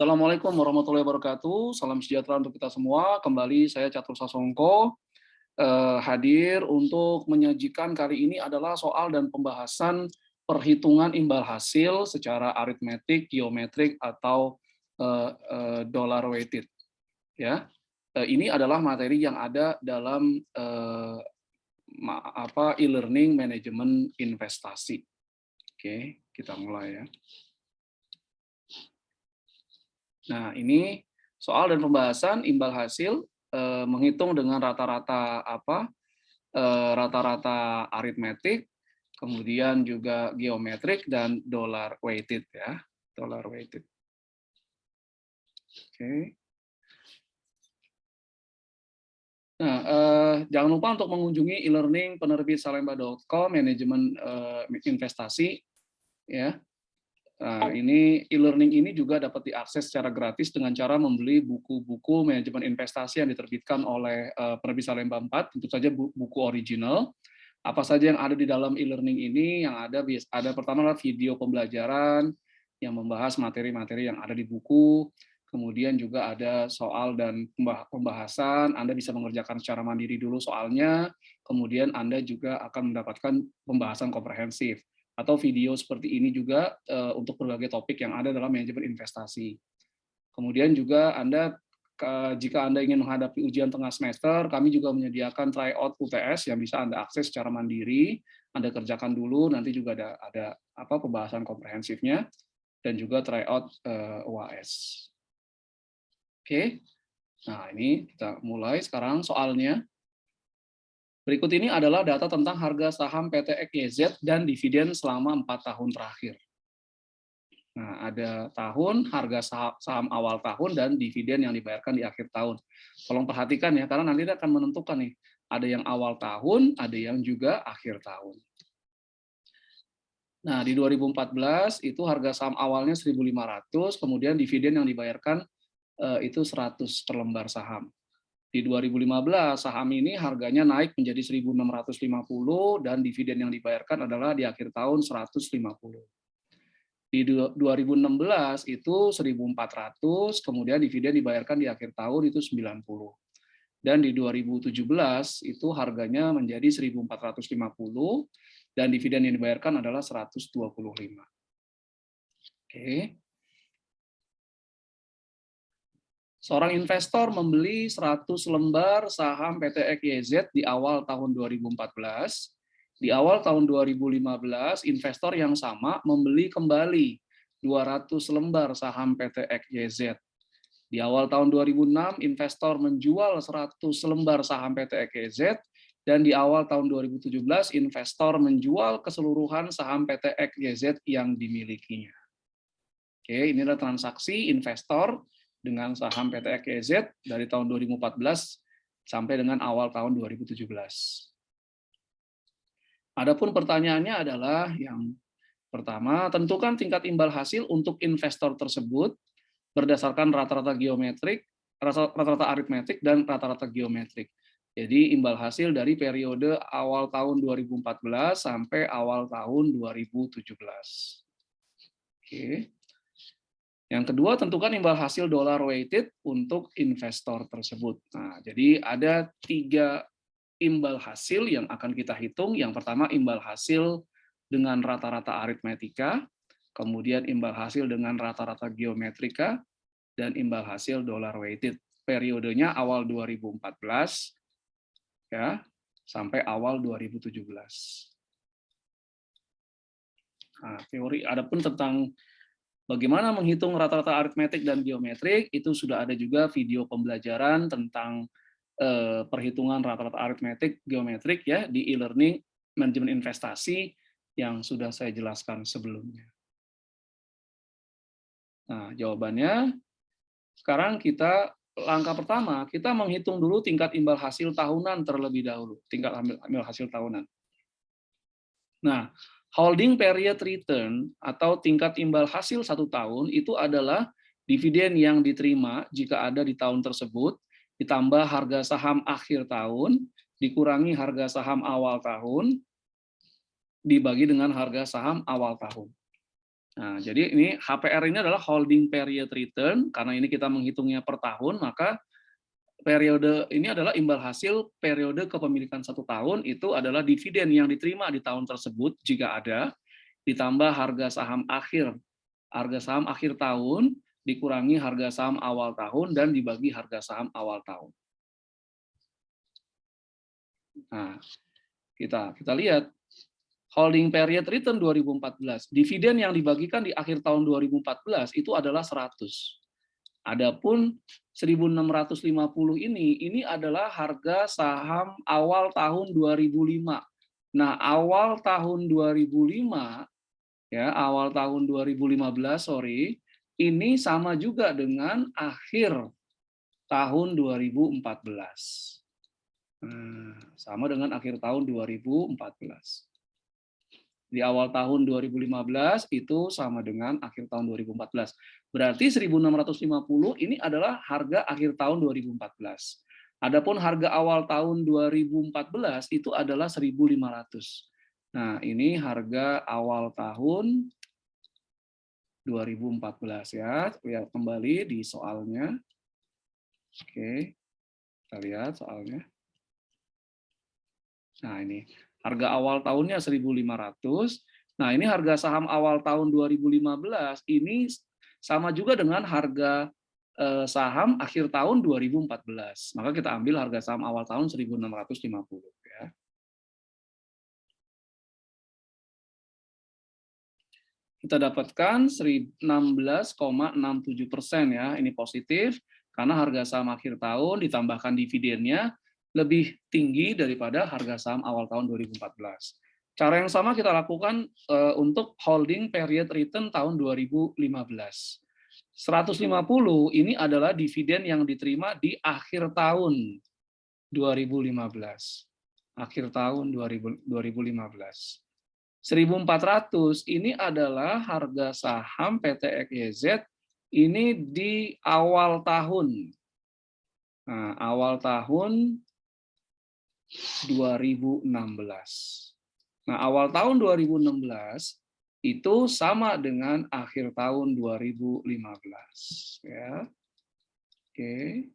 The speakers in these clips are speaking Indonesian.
Assalamualaikum warahmatullahi wabarakatuh. Salam sejahtera untuk kita semua. Kembali saya Catur Sasongko hadir untuk menyajikan kali ini adalah soal dan pembahasan perhitungan imbal hasil secara aritmetik, geometrik atau dollar weighted. Ya, ini adalah materi yang ada dalam e-learning manajemen investasi. Oke, kita mulai ya. Nah, ini soal dan pembahasan imbal hasil menghitung dengan rata-rata rata-rata aritmetik, kemudian juga geometrik dan dollar weighted ya, dollar weighted. Oke. Nah, jangan lupa untuk mengunjungi e-learning penerbit salemba.com manajemen investasi ya. Nah, ini e-learning ini juga dapat diakses secara gratis dengan cara membeli buku-buku manajemen investasi yang diterbitkan oleh penerbit Salemba 4, tentu saja buku original. Apa saja yang ada di dalam e-learning ini? Yang ada pertama adalah video pembelajaran yang membahas materi-materi yang ada di buku. Kemudian juga ada soal dan pembahasan, Anda bisa mengerjakan secara mandiri dulu soalnya, kemudian Anda juga akan mendapatkan pembahasan komprehensif. Atau video seperti ini juga untuk berbagai topik yang ada dalam manajemen investasi. Kemudian juga jika Anda ingin menghadapi ujian tengah semester, kami juga menyediakan tryout UTS yang bisa Anda akses secara mandiri. Anda kerjakan dulu, nanti juga ada pembahasan komprehensifnya, dan juga tryout UAS. Oke, nah ini kita mulai sekarang soalnya. Berikut ini adalah data tentang harga saham PT EKZ dan dividen selama 4 tahun terakhir. Nah, ada tahun, harga saham awal tahun, dan dividen yang dibayarkan di akhir tahun. Tolong perhatikan ya, karena nanti akan menentukan nih, ada yang awal tahun, ada yang juga akhir tahun. Nah, di 2014 itu harga saham awalnya 1.500, kemudian dividen yang dibayarkan itu 100 per lembar saham. Di 2015 saham ini harganya naik menjadi 1.650 dan dividen yang dibayarkan adalah di akhir tahun 150. Di 2016 itu 1.400, kemudian dividen dibayarkan di akhir tahun itu 90. Dan di 2017 itu harganya menjadi 1.450 dan dividen yang dibayarkan adalah 125. Oke. Seorang investor membeli 100 lembar saham PT EKZ di awal tahun 2014. Di awal tahun 2015, investor yang sama membeli kembali 200 lembar saham PT EKZ. Di awal tahun 2006, investor menjual 100 lembar saham PT EKZ, dan di awal tahun 2017, investor menjual keseluruhan saham PT EKZ yang dimilikinya. Oke, ini adalah transaksi investor dengan saham PT EKZ dari tahun 2014 sampai dengan awal tahun 2017. Adapun pertanyaannya adalah yang pertama, tentukan tingkat imbal hasil untuk investor tersebut berdasarkan rata-rata geometrik, rata-rata aritmetik, dan rata-rata geometrik. Jadi imbal hasil dari periode awal tahun 2014 sampai awal tahun 2017. Oke. Yang kedua, tentukan imbal hasil dollar weighted untuk investor tersebut. Nah, jadi ada 3 imbal hasil yang akan kita hitung. Yang pertama, imbal hasil dengan rata-rata aritmetika, kemudian imbal hasil dengan rata-rata geometrika, dan imbal hasil dollar weighted. Periodenya awal 2014 ya sampai awal 2017. Nah, teori adapun tentang bagaimana menghitung rata-rata aritmetik dan geometrik, itu sudah ada juga video pembelajaran tentang perhitungan rata-rata aritmetik, geometrik ya di e-learning manajemen investasi yang sudah saya jelaskan sebelumnya. Nah, jawabannya sekarang langkah pertama, kita menghitung dulu tingkat imbal hasil tahunan terlebih dahulu, tingkat imbal hasil tahunan. Nah, holding period return atau tingkat imbal hasil 1 tahun itu adalah dividen yang diterima jika ada di tahun tersebut, ditambah harga saham akhir tahun, dikurangi harga saham awal tahun, dibagi dengan harga saham awal tahun. Nah, jadi ini HPR ini adalah holding period return, karena ini kita menghitungnya per tahun, maka periode ini adalah imbal hasil periode kepemilikan 1 tahun, itu adalah dividen yang diterima di tahun tersebut jika ada, ditambah harga saham akhir tahun, dikurangi harga saham awal tahun, dan dibagi harga saham awal tahun. Nah, kita lihat holding period return 2014, dividen yang dibagikan di akhir tahun 2014 itu adalah 100. Adapun 1.650 ini adalah harga saham awal tahun 2005. Nah, awal tahun 2005 ya, awal tahun 2015, ini sama juga dengan akhir tahun 2014. Sama dengan akhir tahun 2014. Di awal tahun 2015 itu sama dengan akhir tahun 2014. Berarti 1.650 ini adalah harga akhir tahun 2014. Adapun harga awal tahun 2014 itu adalah 1.500. Nah, ini harga awal tahun 2014 ya. Lihat kembali di soalnya. Oke. Kita lihat soalnya. Nah, ini harga awal tahunnya 1.500. Nah, ini harga saham awal tahun 2015 ini sama juga dengan harga saham akhir tahun 2014. Maka kita ambil harga saham awal tahun 1.650 ya. Kita dapatkan 16,67% ya. Ini positif karena harga saham akhir tahun ditambahkan dividennya lebih tinggi daripada harga saham awal tahun 2014. Cara yang sama kita lakukan untuk holding period return tahun 2015. 150 ini adalah dividen yang diterima di akhir tahun 2015. Akhir tahun 2015. 1.400 ini adalah harga saham PT XYZ ini di awal tahun. Nah, awal tahun 2016. Nah, awal tahun 2016 itu sama dengan akhir tahun 2015 ya. Oke.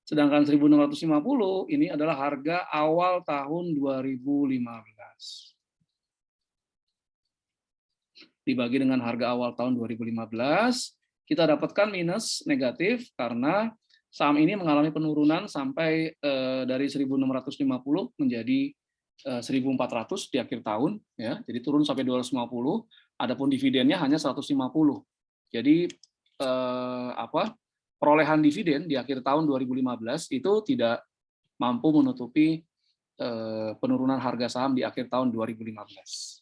Sedangkan 1.650 ini adalah harga awal tahun 2015. Dibagi dengan harga awal tahun 2015, kita dapatkan minus negatif karena saham ini mengalami penurunan sampai dari 1.650 menjadi 1.400 di akhir tahun ya. Jadi turun sampai 250, adapun dividennya hanya 150. Jadi perolehan dividen di akhir tahun 2015 itu tidak mampu menutupi penurunan harga saham di akhir tahun 2015.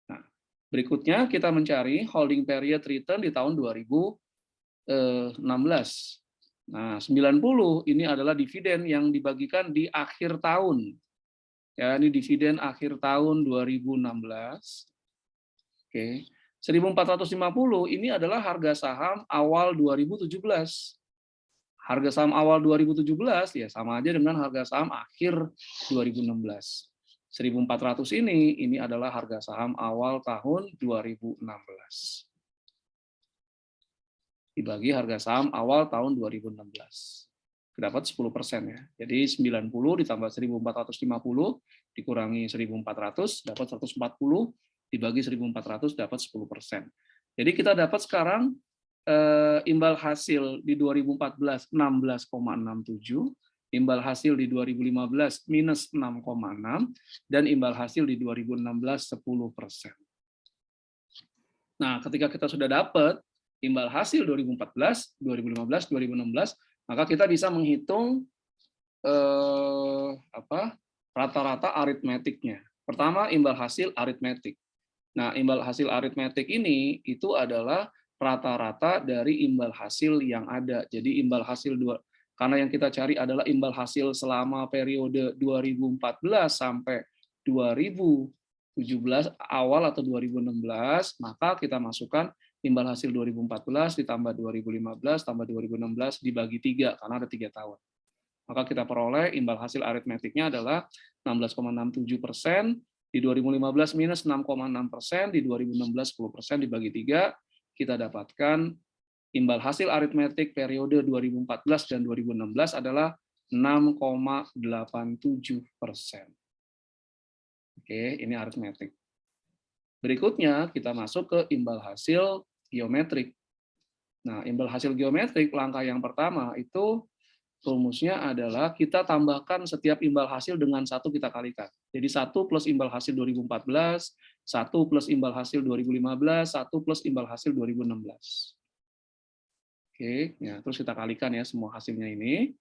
Nah, berikutnya kita mencari holding period return di tahun 2016. Nah, 90 ini adalah dividen yang dibagikan di akhir tahun. Ya, ini dividen akhir tahun 2016. Oke. 1.450 ini adalah harga saham awal 2017. Harga saham awal 2017 ya sama aja dengan harga saham akhir 2016. 1.400 ini adalah harga saham awal tahun 2016. Dibagi harga saham awal tahun 2016. Dapat 10% ya. Jadi 90 ditambah 1.450 dikurangi 1.400 dapat 140, dibagi 1.400 dapat 10%. Jadi kita dapat sekarang imbal hasil di 2014 16,67, imbal hasil di 2015 minus 6,6, dan imbal hasil di 2016 10%. Nah, ketika kita sudah dapat imbal hasil 2014, 2015, 2016, maka kita bisa menghitung rata-rata aritmetiknya. Pertama, imbal hasil aritmetik. Nah, imbal hasil aritmetik ini itu adalah rata-rata dari imbal hasil yang ada. Jadi imbal hasil karena yang kita cari adalah imbal hasil selama periode 2014 sampai 2017 awal atau 2016, maka kita masukkan imbal hasil 2014 ditambah 2015 tambah 2016 dibagi 3 karena ada 3 tahun. Maka kita peroleh imbal hasil aritmetiknya adalah 16,67%, Di 2015 minus 6,6%, di 2016 10% dibagi 3, kita dapatkan imbal hasil aritmetik periode 2014 dan 2016 adalah 6,87%. Oke, ini aritmetik. Berikutnya kita masuk ke imbal hasil geometrik. Nah, imbal hasil geometrik langkah yang pertama itu rumusnya adalah kita tambahkan setiap imbal hasil dengan 1 kita kalikan. Jadi 1 plus imbal hasil 2014, 1 plus imbal hasil 2015, 1 plus imbal hasil 2016. Oke, ya, terus kita kalikan ya semua hasilnya ini.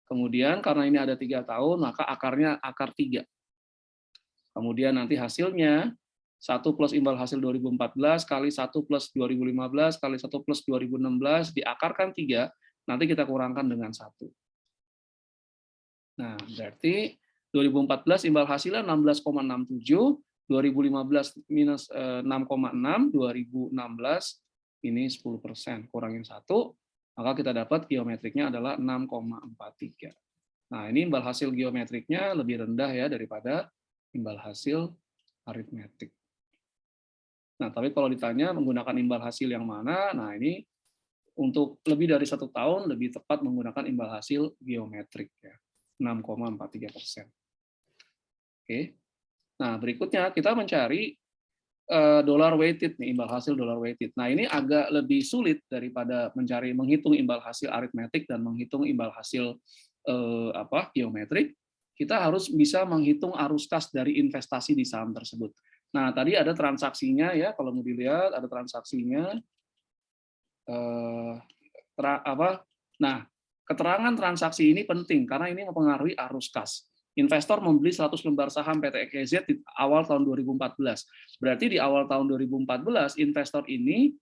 Kemudian karena ini ada 3 tahun, maka akarnya akar 3. Kemudian nanti hasilnya 1 plus imbal hasil 2014 kali 1 plus 2015 kali 1 plus 2016 diakarkan 3, nanti kita kurangkan dengan 1. Nah, berarti 2014 imbal hasilnya 16,67, 2015 minus 6,6, 2016 ini 10%, kurangin 1, maka kita dapat geometriknya adalah 6,43. Nah, ini imbal hasil geometriknya lebih rendah ya daripada imbal hasil aritmetik. Nah, tapi kalau ditanya menggunakan imbal hasil yang mana, nah ini untuk lebih dari 1 tahun lebih tepat menggunakan imbal hasil geometrik ya, 6,43%. Oke. Nah, berikutnya kita mencari dollar weighted nih, imbal hasil dollar weighted. Nah, ini agak lebih sulit daripada menghitung imbal hasil aritmetik dan menghitung imbal hasil geometrik. Kita harus bisa menghitung arus kas dari investasi di saham tersebut. Nah, tadi ada transaksinya ya, kalau mau dilihat ada transaksinya. Nah, keterangan transaksi ini penting karena ini mempengaruhi arus kas. Investor membeli 100 lembar saham PT EKZ di awal tahun 2014. Berarti di awal tahun 2014 investor ini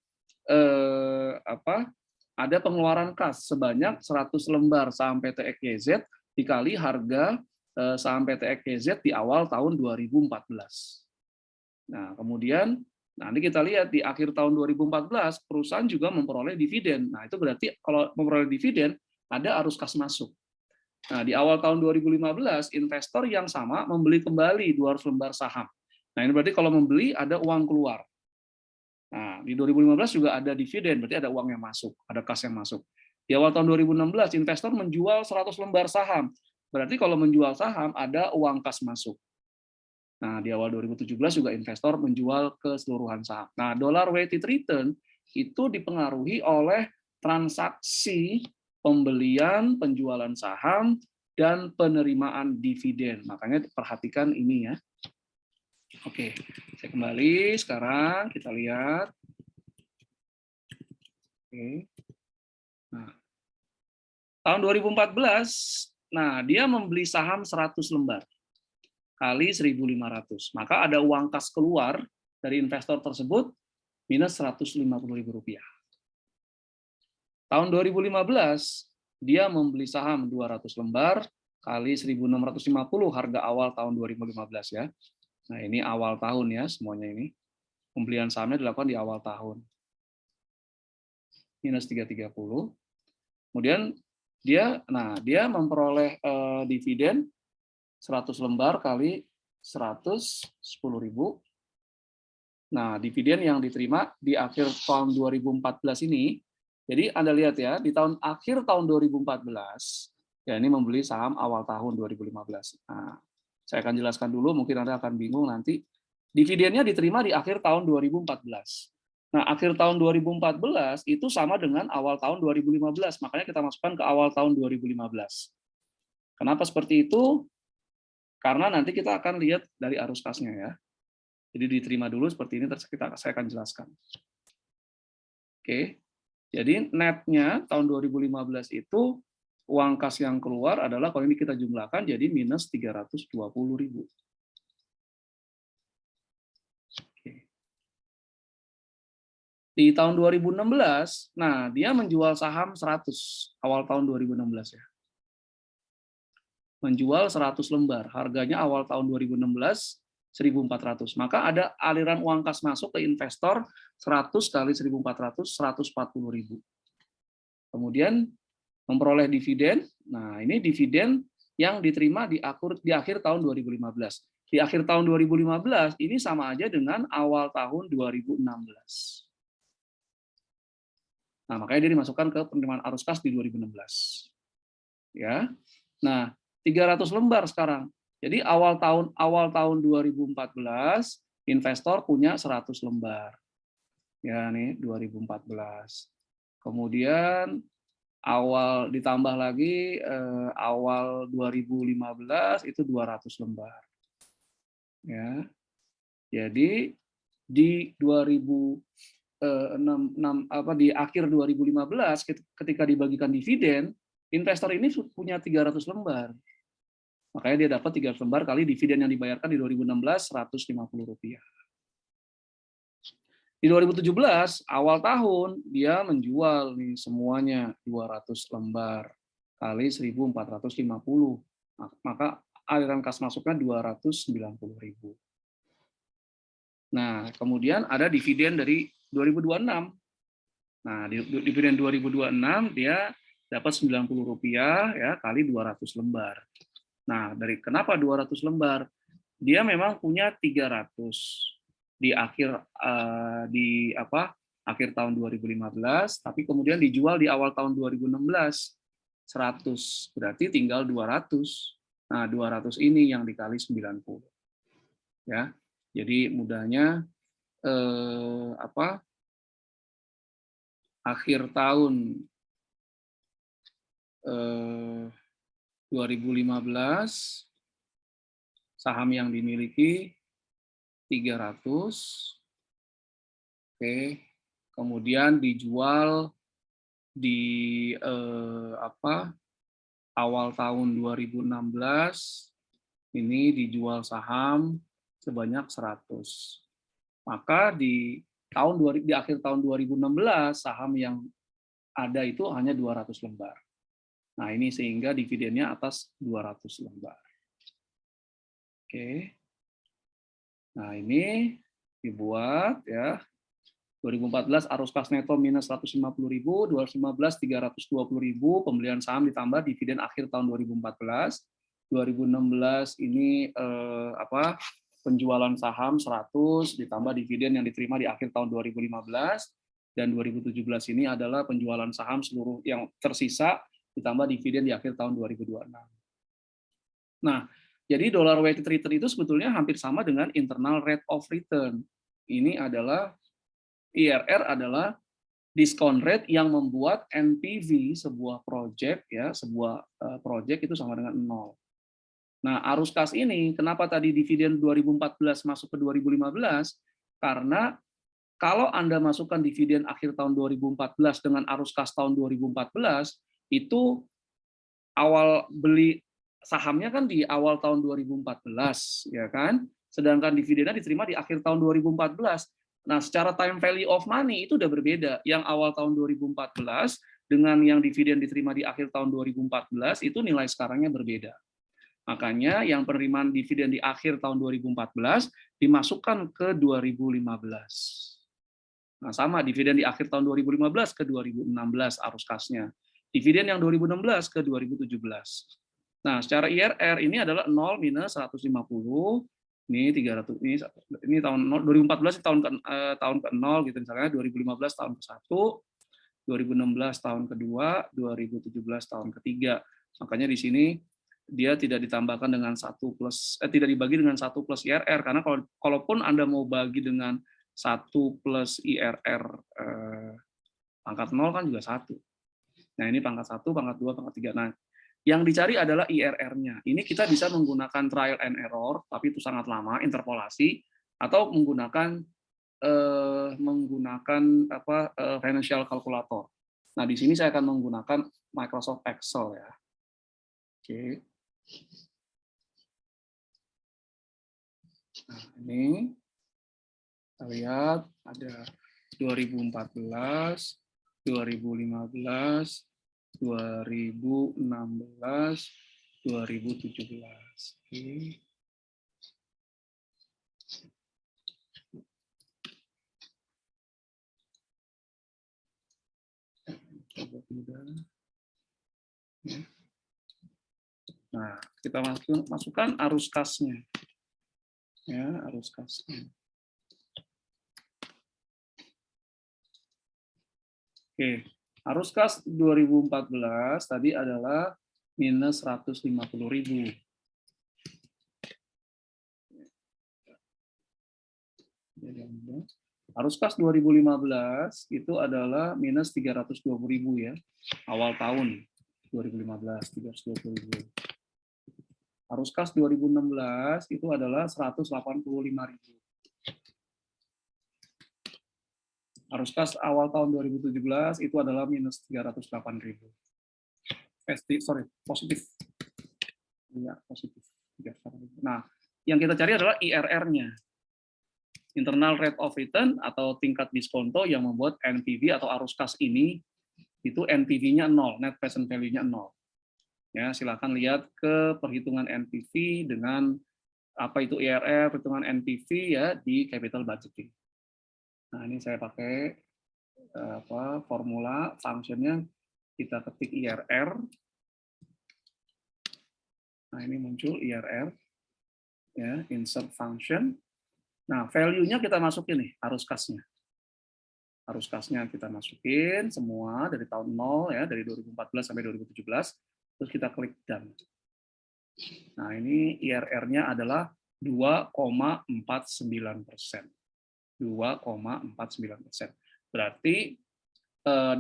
ada pengeluaran kas sebanyak 100 lembar saham PT EKZ dikali harga saham PT EKZ di awal tahun 2014. Nah, kemudian nanti kita lihat di akhir tahun 2014 perusahaan juga memperoleh dividen. Nah, itu berarti kalau memperoleh dividen ada arus kas masuk. Nah, di awal tahun 2015 investor yang sama membeli kembali 200 lembar saham. Nah, ini berarti kalau membeli ada uang keluar. Nah, di 2015 juga ada dividen, berarti ada uang yang masuk, ada kas yang masuk. Di awal tahun 2016 investor menjual 100 lembar saham. Berarti kalau menjual saham ada uang kas masuk. Nah, di awal 2017 juga investor menjual keseluruhan saham. Nah, dollar weighted return itu dipengaruhi oleh transaksi pembelian, penjualan saham, dan penerimaan dividen. Makanya perhatikan ini ya. Oke, saya kembali sekarang kita lihat. Oke. Nah, tahun 2014, nah dia membeli saham 100 lembar kali 1.500. Maka ada uang kas keluar dari investor tersebut minus Rp150.000. Tahun 2015, dia membeli saham 200 lembar kali 1.650 harga awal tahun 2015 ya. Nah, ini awal tahun ya semuanya ini. Pembelian sahamnya dilakukan di awal tahun. Minus 330. Kemudian dia memperoleh dividen 100 lembar kali 110.000. Nah, dividen yang diterima di akhir tahun 2014 ini, jadi Anda lihat ya, di akhir tahun 2014, ya ini membeli saham awal tahun 2015. Nah, saya akan jelaskan dulu, mungkin Anda akan bingung nanti. Dividennya diterima di akhir tahun 2014. Nah, akhir tahun 2014 itu sama dengan awal tahun 2015, makanya kita masukkan ke awal tahun 2015. Kenapa seperti itu? Karena nanti kita akan lihat dari arus kasnya ya. Jadi diterima dulu seperti ini, terus saya akan jelaskan. Oke, jadi netnya tahun 2015 itu uang kas yang keluar adalah kalau ini kita jumlahkan jadi minus 320.000. Oke. Di tahun 2016, nah dia menjual saham 100 awal tahun 2016 ya. Menjual 100 lembar, harganya awal tahun 2016 1.400. Maka ada aliran uang kas masuk ke investor 100 kali 1.400, 140.000. Kemudian memperoleh dividen. Nah, ini dividen yang diterima di akhir tahun 2015. Di akhir tahun 2015 ini sama aja dengan awal tahun 2016. Nah, makanya dia dimasukkan ke penerimaan arus kas di 2016. Ya. Nah, 300 lembar sekarang. Jadi awal tahun 2014 investor punya 100 lembar. Ya, nih 2014. Kemudian awal ditambah lagi awal 2015 itu 200 lembar. Ya. Jadi di 2006 di akhir 2015 ketika dibagikan dividen, investor ini punya 300 lembar. Makanya dia dapat 300 lembar kali dividen yang dibayarkan di 2016 Rp150. Di 2017 awal tahun dia menjual nih semuanya 200 lembar kali 1.450. Maka aliran kas masuknya 290.000. Nah, kemudian ada dividen dari 2026. Nah, dividen 2026 dia dapat Rp90 ya kali 200 lembar. Nah, dari kenapa 200 lembar? Dia memang punya 300 di akhir akhir tahun 2015, tapi kemudian dijual di awal tahun 2016 100, berarti tinggal 200. Nah, 200 ini yang dikali 90. Ya. Jadi mudahnya akhir tahun 2015 saham yang dimiliki 300, oke, kemudian dijual di awal tahun 2016 ini dijual saham sebanyak 100. Maka di akhir tahun 2016 saham yang ada itu hanya 200 lembar. Nah, ini sehingga dividennya atas 200 lembar. Oke. Nah, ini dibuat ya. 2014 arus kas neto minus 150.000, 2015 320.000, pembelian saham ditambah dividen akhir tahun 2014. 2016 ini penjualan saham 100 ditambah dividen yang diterima di akhir tahun 2015, dan 2017 ini adalah penjualan saham seluruh yang tersisa ditambah dividen di akhir tahun 2026. Nah, jadi dollar weighted return itu sebetulnya hampir sama dengan internal rate of return. Ini adalah IRR adalah discount rate yang membuat NPV sebuah project ya, sebuah project itu sama dengan 0. Nah, arus kas ini kenapa tadi dividen 2014 masuk ke 2015? Karena kalau Anda masukkan dividen akhir tahun 2014 dengan arus kas tahun 2014, itu awal beli sahamnya kan di awal tahun 2014, ya kan? Sedangkan dividennya diterima di akhir tahun 2014. Nah, secara time value of money itu udah berbeda. Yang awal tahun 2014 dengan yang dividen diterima di akhir tahun 2014 itu nilai sekarangnya berbeda. Makanya yang penerimaan dividen di akhir tahun 2014 dimasukkan ke 2015. Nah, sama dividen di akhir tahun 2015 ke 2016 arus kasnya. Dividen yang 2016 ke 2017. Nah, secara IRR ini adalah 0 minus 150, ini 300, ini tahun 2014 tahun ke 0 gitu misalnya, 2015 tahun ke-1, 2016 tahun kedua, 2017 tahun ketiga. Makanya di sini dia tidak ditambahkan dengan tidak dibagi dengan 1 plus IRR, karena kalaupun Anda mau bagi dengan 1 plus IRR pangkat 0 kan juga 1. Nah, ini pangkat 1, pangkat 2, pangkat 3. Nah, yang dicari adalah IRR-nya. Ini kita bisa menggunakan trial and error, tapi itu sangat lama, interpolasi, atau menggunakan financial calculator. Nah, di sini saya akan menggunakan Microsoft Excel ya. Oke. Nah, ini kita lihat ada 2014, 2015, 2016, 2017. Oke. Nah, kita masukkan arus kasnya. Ya, arus kas. Oke, arus kas 2014 tadi adalah minus 150.000. Arus kas 2015 itu adalah minus 320.000 ya, awal tahun 2015 320.000. Arus kas 2016 itu adalah 185.000. Arus kas awal tahun 2017 itu adalah minus 308.000. Positif. Ya, positif. Nah, yang kita cari adalah IRR-nya. Internal Rate of Return atau tingkat diskonto yang membuat NPV atau arus kas ini itu NPV-nya 0, net present value-nya 0. Ya, silakan lihat ke perhitungan NPV dengan apa itu IRR, perhitungan NPV ya di capital budgeting. Nah, ini saya pakai formula function-nya, kita ketik IRR. Nah, ini muncul IRR ya, insert function. Nah, value-nya kita masukin nih, arus kasnya. Arus kasnya kita masukin semua dari tahun 0 ya, dari 2014 sampai 2017, terus kita klik done. Nah, ini IRR-nya adalah 2,49%. 2,49%. Berarti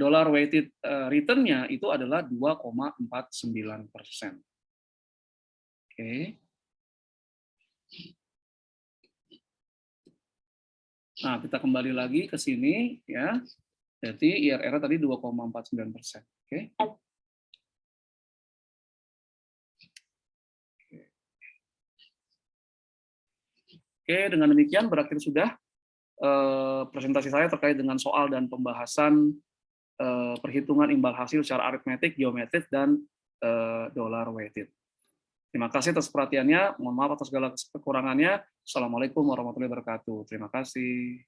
dollar weighted return-nya itu adalah 2,49%. Oke. Nah, kita kembali lagi ke sini ya. Jadi IRR tadi 2,49%. Oke. Oke, dengan demikian berakhir sudah presentasi saya terkait dengan soal dan pembahasan perhitungan imbal hasil secara aritmetik, geometrik, dan dollar weighted. Terima kasih atas perhatiannya. Mohon maaf atas segala kekurangannya. Assalamualaikum warahmatullahi wabarakatuh. Terima kasih.